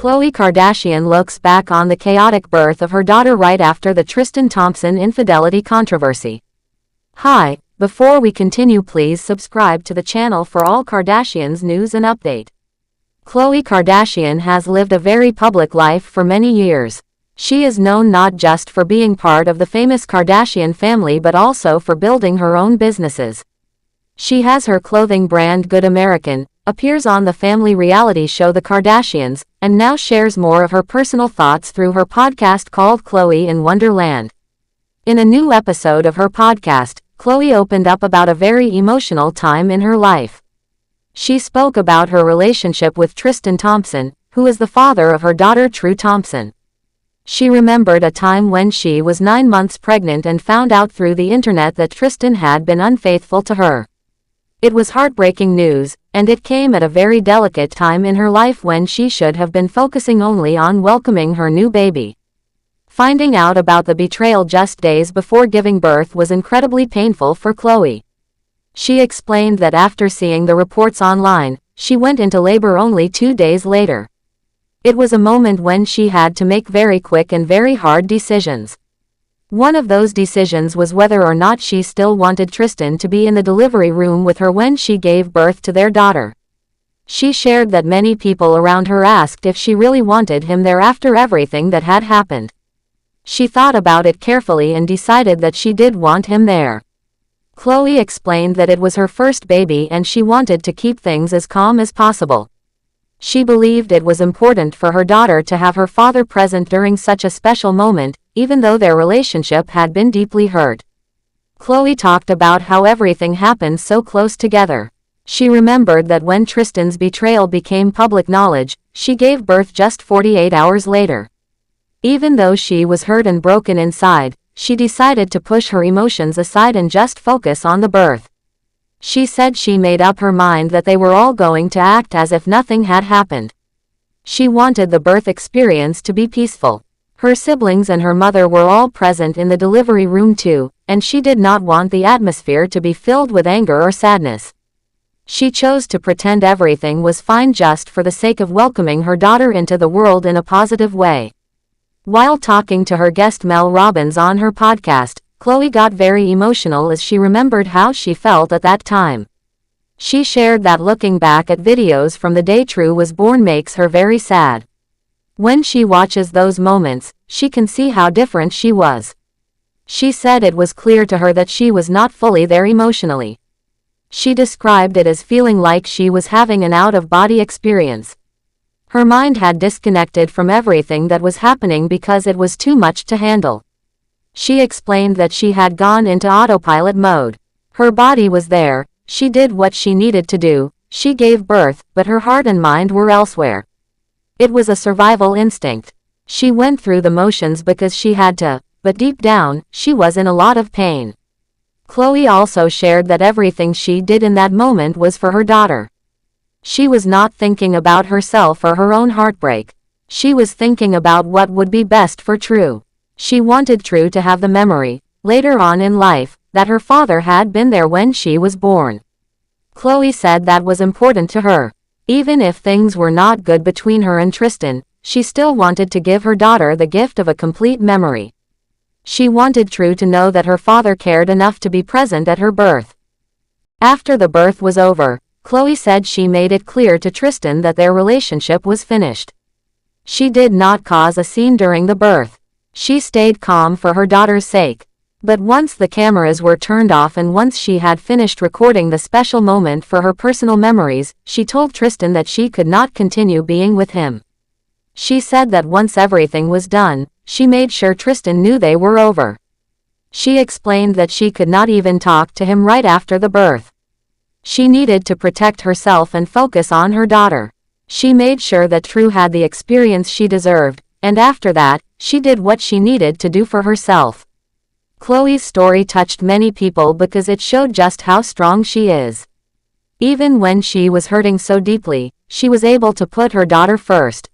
Khloe Kardashian looks back on the chaotic birth of her daughter right after the Tristan Thompson infidelity controversy. Hi, before we continue, please subscribe to the channel for all Kardashians news and update. Khloe Kardashian has lived a very public life for many years. She is known not just for being part of the famous Kardashian family but also for building her own businesses. She has her clothing brand Good American, appears on the family reality show The Kardashians, and now shares more of her personal thoughts through her podcast called Khloe in Wonderland. In a new episode of her podcast, Khloe opened up about a very emotional time in her life. She spoke about her relationship with Tristan Thompson, who is the father of her daughter True Thompson. She remembered a time when she was 9 months pregnant and found out through the internet that Tristan had been unfaithful to her. It was heartbreaking news, and it came at a very delicate time in her life when she should have been focusing only on welcoming her new baby. Finding out about the betrayal just days before giving birth was incredibly painful for Khloe. She explained that after seeing the reports online, she went into labor only 2 days later. It was a moment when she had to make very quick and very hard decisions. One of those decisions was whether or not she still wanted Tristan to be in the delivery room with her when she gave birth to their daughter. She shared that many people around her asked if she really wanted him there after everything that had happened. She thought about it carefully and decided that she did want him there. Khloe explained that it was her first baby and she wanted to keep things as calm as possible. She believed it was important for her daughter to have her father present during such a special moment, even though their relationship had been deeply hurt. Khloe talked about how everything happened so close together. She remembered that when Tristan's betrayal became public knowledge, she gave birth just 48 hours later. Even though she was hurt and broken inside, she decided to push her emotions aside and just focus on the birth. She said she made up her mind that they were all going to act as if nothing had happened. She wanted the birth experience to be peaceful. Her siblings and her mother were all present in the delivery room too, and she did not want the atmosphere to be filled with anger or sadness. She chose to pretend everything was fine just for the sake of welcoming her daughter into the world in a positive way. While talking to her guest Mel Robbins on her podcast, Khloe got very emotional as she remembered how she felt at that time. She shared that looking back at videos from the day True was born makes her very sad. When she watches those moments, she can see how different she was. She said it was clear to her that she was not fully there emotionally. She described it as feeling like she was having an out-of-body experience. Her mind had disconnected from everything that was happening because it was too much to handle. She explained that she had gone into autopilot mode. Her body was there, she did what she needed to do, she gave birth, but her heart and mind were elsewhere. It was a survival instinct. She went through the motions because she had to, but deep down, she was in a lot of pain. Khloe also shared that everything she did in that moment was for her daughter. She was not thinking about herself or her own heartbreak. She was thinking about what would be best for True. She wanted True to have the memory, later on in life, that her father had been there when she was born. Khloe said that was important to her. Even if things were not good between her and Tristan, she still wanted to give her daughter the gift of a complete memory. She wanted True to know that her father cared enough to be present at her birth. After the birth was over, Khloe said she made it clear to Tristan that their relationship was finished. She did not cause a scene during the birth. She stayed calm for her daughter's sake. But once the cameras were turned off and once she had finished recording the special moment for her personal memories, she told Tristan that she could not continue being with him. She said that once everything was done, she made sure Tristan knew they were over. She explained that she could not even talk to him right after the birth. She needed to protect herself and focus on her daughter. She made sure that True had the experience she deserved, and after that, she did what she needed to do for herself. Khloe's story touched many people because it showed just how strong she is. Even when she was hurting so deeply, she was able to put her daughter first.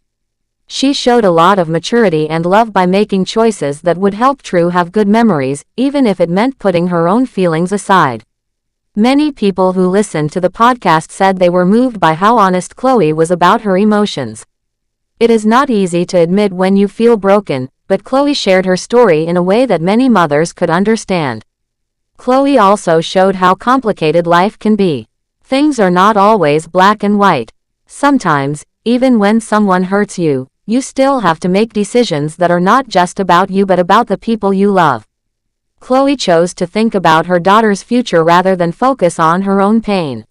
She showed a lot of maturity and love by making choices that would help True have good memories, even if it meant putting her own feelings aside. Many people who listened to the podcast said they were moved by how honest Khloe was about her emotions. It is not easy to admit when you feel broken, but Khloe shared her story in a way that many mothers could understand. Khloe also showed how complicated life can be. Things are not always black and white. Sometimes, even when someone hurts you, you still have to make decisions that are not just about you but about the people you love. Khloe chose to think about her daughter's future rather than focus on her own pain.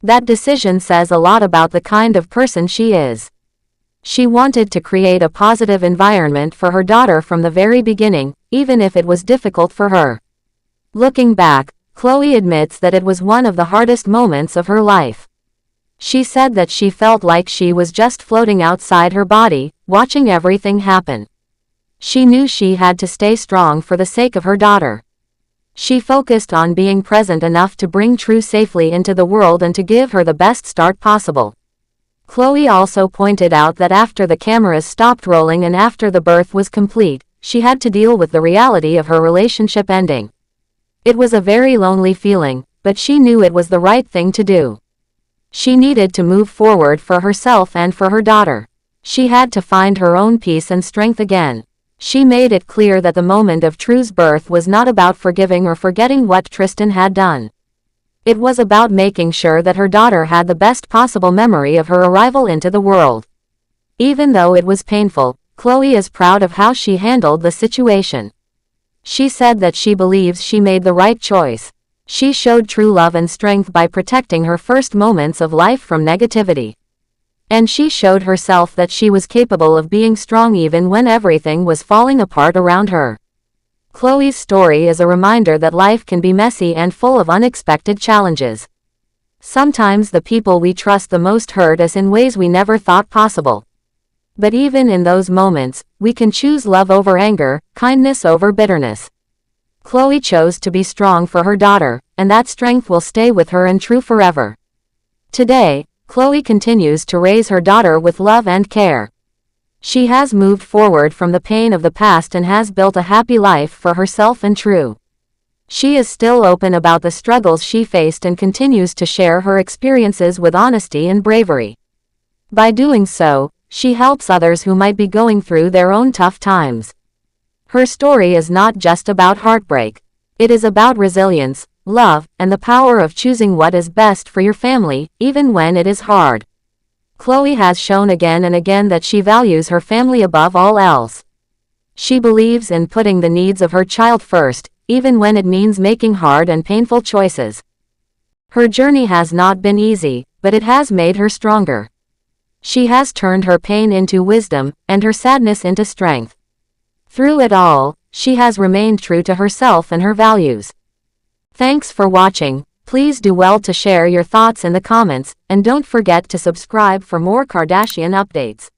That decision says a lot about the kind of person she is. She wanted to create a positive environment for her daughter from the very beginning, even if it was difficult for her. Looking back, Khloe admits that it was one of the hardest moments of her life. She said that she felt like she was just floating outside her body, watching everything happen. She knew she had to stay strong for the sake of her daughter. She focused on being present enough to bring True safely into the world and to give her the best start possible. Khloe also pointed out that after the cameras stopped rolling and after the birth was complete, she had to deal with the reality of her relationship ending. It was a very lonely feeling, but she knew it was the right thing to do. She needed to move forward for herself and for her daughter. She had to find her own peace and strength again. She made it clear that the moment of True's birth was not about forgiving or forgetting what Tristan had done. It was about making sure that her daughter had the best possible memory of her arrival into the world. Even though it was painful, Khloe is proud of how she handled the situation. She said that she believes she made the right choice. She showed true love and strength by protecting her first moments of life from negativity. And she showed herself that she was capable of being strong even when everything was falling apart around her. Khloe's story is a reminder that life can be messy and full of unexpected challenges. Sometimes the people we trust the most hurt us in ways we never thought possible. But even in those moments, we can choose love over anger, kindness over bitterness. Khloe chose to be strong for her daughter, and that strength will stay with her and True forever. Today, Khloe continues to raise her daughter with love and care. She has moved forward from the pain of the past and has built a happy life for herself and True. She is still open about the struggles she faced and continues to share her experiences with honesty and bravery. By doing so, she helps others who might be going through their own tough times. Her story is not just about heartbreak. It is about resilience, love, and the power of choosing what is best for your family, even when it is hard. Khloe has shown again and again that she values her family above all else. She believes in putting the needs of her child first, even when it means making hard and painful choices. Her journey has not been easy, but it has made her stronger. She has turned her pain into wisdom, and her sadness into strength. Through it all, she has remained true to herself and her values. Thanks for watching. Please do well to share your thoughts in the comments, and don't forget to subscribe for more Kardashian updates.